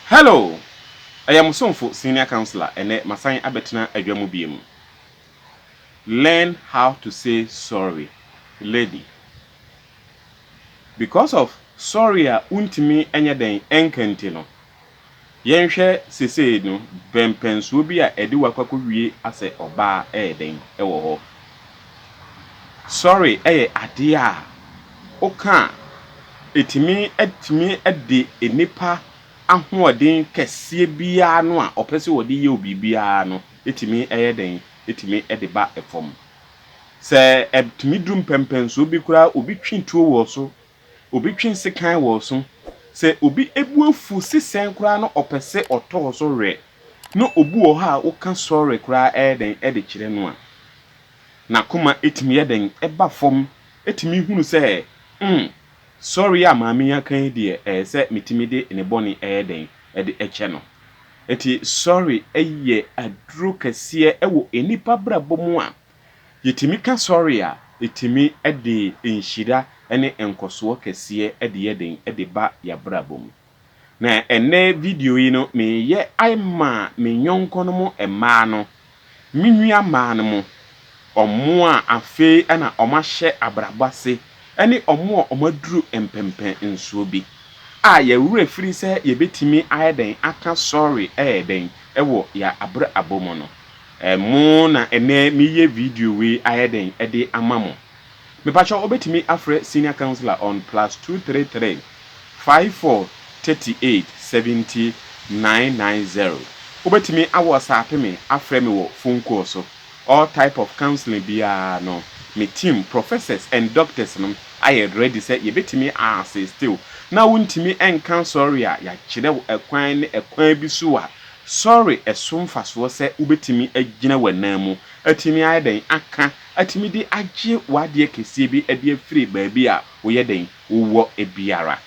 Hello, I am Sonfo senior counselor and Masan Abetna Adwamubium. Learn how to say sorry, lady. Because of sorry untimi enya den enkenti no. Yenhwe sese no bempensuo bi a edi wakwakowie ase oba den ewo ho. Sorry ade a oka etimi edi enipa ahoɔden kɛseɛ biara no a ɔpɛsɛ wɔde yɛ obi biara no etimi den etimi de ba efom sɛ etimi drum pempenso bi kura obi twintuo wɔ so obi twinsekan wɔ so sɛ obi ebuafu sisen kura no ɔpɛsɛ ɔtɔ so re no obu wɔ ha woka sorry kura den de kyerɛ no a na koma etimi den eba fom etimi hunu sɛ sorry a maami akan die sɛ mitimi de ne boni den de eche no eti sorry eye aduro kɛseɛ ɛwɔ enipa brabɔ mu a yetimi ka sorry a etimi de enhyira ne enkoso kɛseɛ de yeden de ba ya brabɔ mu na ene video yi no me ye aima me nyonko no mu ema no minua ma no mu omo a afe na omahye abrabase ene omo a omaduru empempen nsuo bi a ye wura firi se ye betimi ayeden aka sorry den ewo ya abra abomo no mo na ene miye video we ayeden de amamo me pacha obetimi afre senior counselor on +233 54 38 70 990 obetimi awosap me afre me wo phone call so all type of counseling biya no me team professors and doctors no I ready say ye betimi assist still na wuntimi enkan sorry ya kire ekwan ne ekwan bi so a sorry esomfa so se ubetimi agina wanan mu atimi ayeden aka atimi di agye wade kese bi ade afiri baabi a wo yeden wo ebiara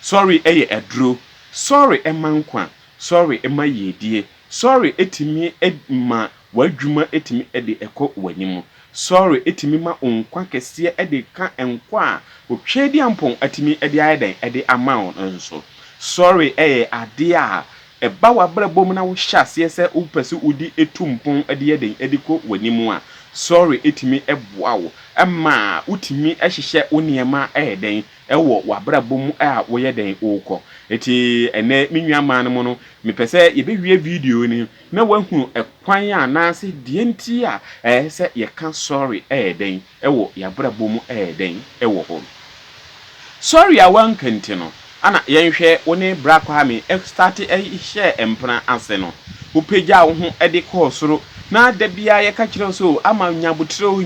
sorry eye aduro sorry emankwa sorry emayedie sorry etimi edma wadwuma etimi ede ekọ wanimu sorry etimi ma onkwa kese ede ka enkwa a otwedi ampon atimi ede ayeden ede amount nso sorry ade a eba wabrabom na wo hyase se upese udi etumpon ede yeden ede ko wanimu a sorry etimi eboa wo ema utimi ehihye oniema den ewo wabrabom a wo yeden ukọ eti ene minua ma no no mepese ye bewie video ni na wahunu ekwan a na se die nti a se ye ka sorry den ewo yabrabom den ewo ho sorry a wankanti no ana yenhwe woni brakwa me start share empna ase no upeja wo ho de ko soro na da bia ye ka kire so ama nyabutro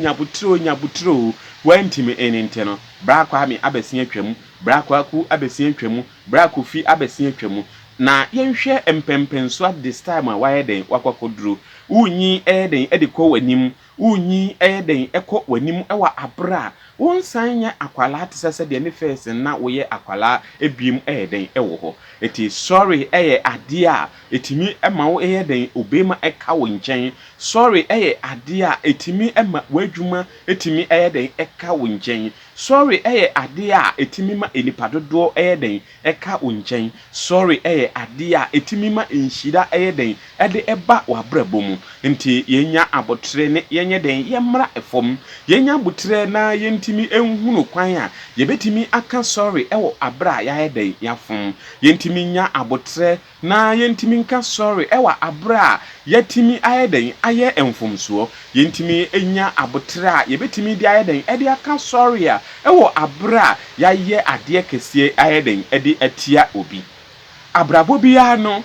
wantimi eninte no brakwa me abesia atwam brakwa ku abesia atwam brakwa fi abesia atwam na yenhwe empempenso at this time a waye den wakwakoduro unyi den de ko wanim unyi den ekọ wanim ewa abra wonsanya akwala atese de ne face na woye akwala ebiem den ewo ho eti sorry ade a etimi ema wo den obema eka wo nchen sorry ade a etimi ema wadwuma etimi den eka wo nchen sorry ade a etimi ma enipadodo den eka wo nchen sorry ade a etimi ma enhyira den ede eba wabrabom nti yenya abotre ne yenye den yemra efom yenya abotre na yentimi enhunu kwan a yebetimi aka sorry ewo abra ya den yafom yentimi nya abotre na yentimi nka sorry ewa abra yatimi ayeden aye enfomsuo yentimi enya abotre a yebetimi di ayeden ede aka sorry a ewo abra ya ye ade kese ayeden ede atia obi abrabo bia no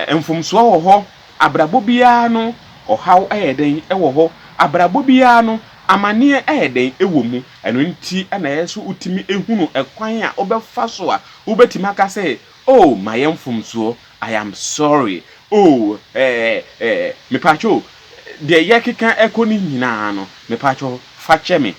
enfomsuo wo ho abrabo bia no ohaw ayeden ewo ho abrabo bia no amane den ewo mu eno nti na yeso utimi ehunu ekwan a obefa so a obetimi aka say oh my enfomsuo I am sorry oh me pacho de yekeka ekoni nyina no me pacho fa cheme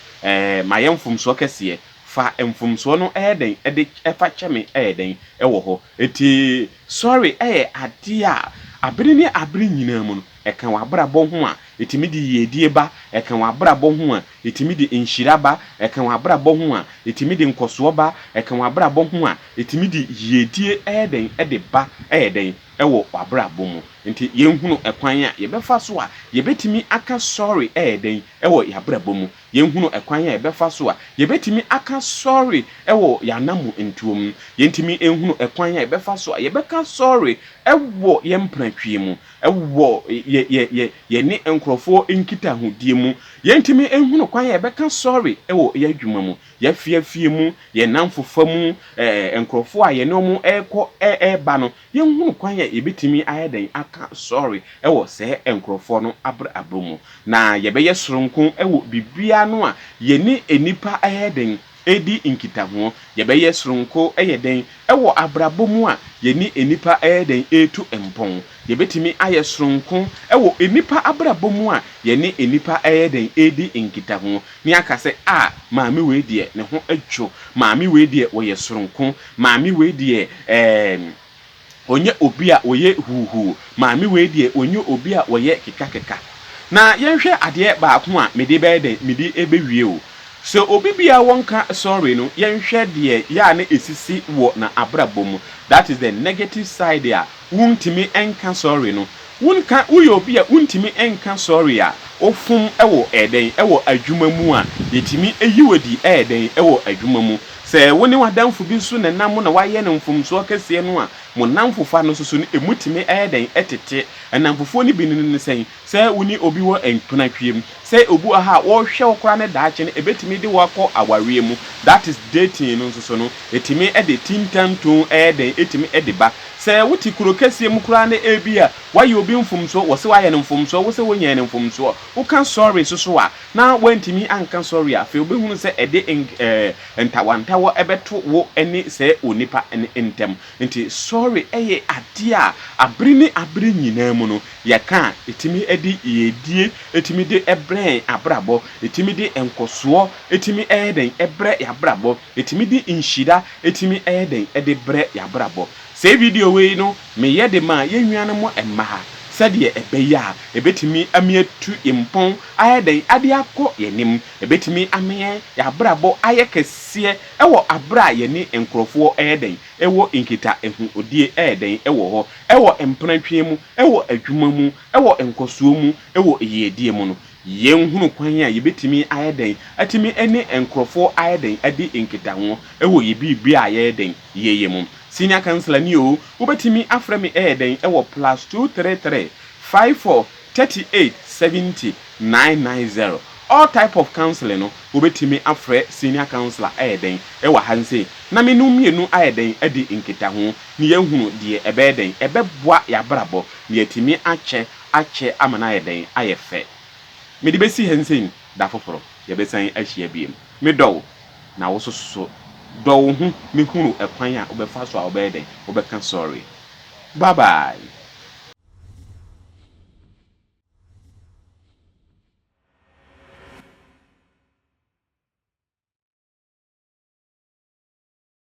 my enfomsuo kese fa enfomsuo no den ede fa cheme den ewo ho eti sorry ade a abiri ni abiri nyina mu no eka wabrabɔ ho a etimi di yedie ba eka wabrabɔ ho a etimi di inhyira ba eka wabrabɔ ho a etimi di nkoso ba eka wabrabɔ ho a etimi di yedie ɛden ɛde ba ɛden ɛwɔ wabrabɔ mu nti yenhunu ekwan a yɛbɛfa so a yɛbɛtimi aka sorry ɛden ɛwɔ yabrabɔ mu yenhunu ekwan a yɛbɛfa so a yɛbɛtimi aka sorry ɛwɔ yanamu ntuom yɛntimi enhunu ekwan a yɛbɛfa so a yɛbɛka sorry ɛwɔ yɛmpratwie mu ɛwɔ yɛne nkrɔfo nkita hodie mu yɛntimi enhunu kwan a yɛbɛka sorry ɛwɔ yɛadwuma mu yɛfiafie mu yɛnamfofa mu nkrɔfo a yɛne ɔmo ɛkɔ ɛba no yenhunu kwan a yɛbɛtimi ayɛden aka sorry ɛwɔ sɛ nkrɔfo no abrabɔ mu na yɛbɛyɛ soronko ɛwɔ bibia no a yɛne enipa ayɛden edi nkitaho yɛbɛyɛ soronko ɛyɛden ɛwɔ abrabɔ mu a yɛne enipa ayɛden etu empɔn yɛbɛtimi ayɛ soronko ɛwɔ enipa abrabɔ mu a yɛne enipa ayɛden edi nkitaho ni aka sɛ a maame we deɛ ne ho adwo maame we deɛ wɔyɛ soronko maame we deɛ onye obi a oye huhu maame we die onye obi a oye kekakeka na yenhwe ade baako a mede bɛɛden mede ebewie o so obi bia wonka sorry no yenhwe de ya na esisi wo na abrabɔ mu that is the negative side a wuntimi enka sorry no wunka uye obi a wuntimi enka sorry a ofum ɛwɔ ɛden ɛwɔ adwuma mu a yetimi eyiwodi ɛden ɛwɔ adwuma mu sɛ woni wadamfo bi so na nam na wayɛ ne mfomso kɛse no a mo namfofa no soso no emutimi ɛden ɛtete namfofo ni bi ne sɛn sɛ woni obi wɔ empuna twiem sɛ obu aha wɔhwɛ okora ne daakye no ebetimi de wakɔ awareɛ mu that is dating no soso no etimi ɛde tintanton ɛden etimi ɛde ba sɛ wuti kuro kɛse mu kora ne ebia wayɛ obi mfomso wɔ sɛ wayɛ ne mfomso wɔ sɛ wonyɛ ne mfomso woka sorry soso a na wantimi anka sorry a fe obehunu sɛ ɛde ntawantawɔ ɛbɛto wo ɛne sɛ onipa ɛne ntem nti sorry ɛyɛ ade a abere ne abere nyinaa mu no yɛka etimi ɛde yedie etimi de ɛbrɛn abrabɔ etimi de enkosoɔ etimi ɛden ɛbrɛ yabrabɔ etimi de inhyira etimi ɛden ɛde brɛ yabrabɔ sɛ video we no me yɛ de ma yenwia no mo emma sɛdeɛ ɛbɛyɛ a ebetimi amietu impɔn ayɛden ade akɔ yɛnim ebetimi ameyɛ yabrabɔ ayɛ kɛseɛ ɛwɔ abra yɛne nkrɔfoɔ ɛyɛden ɛwɔ nkita ehu odie ɛyɛden ɛwɔ hɔ ɛwɔ mpranatwe mu ɛwɔ adwuma mu ɛwɔ nkosuo mu ɛwɔ yedie mu no yenhunu kwan a yebetimi ayɛden atimi ɛne nkrɔfoɔ ayɛden adi nkita ho ɛwɔ yebibi a yɛyɛden yeye mu senior counselor ni o wobetimi afrɛ me ɛyɛden ɛwɔ +233 54 38 70 990 all type of counseling no wobetimi afrɛ senior counselor ɛyɛden ɛwɔ hanse na me no mienu ayɛden adi nkita ho ni yenhunu de ɛbɛyɛden ɛbɛboa yabrabɔ ni yetimi akyɛ amana ayɛden ayɛ fɛ me de besi hanse da foforo yɛbɛsan ahyia biem me dɔw na wo soso dɔw ho me hunu ekwan a wobɛfa so a wobɛyɛden wobɛka sorry bye bye.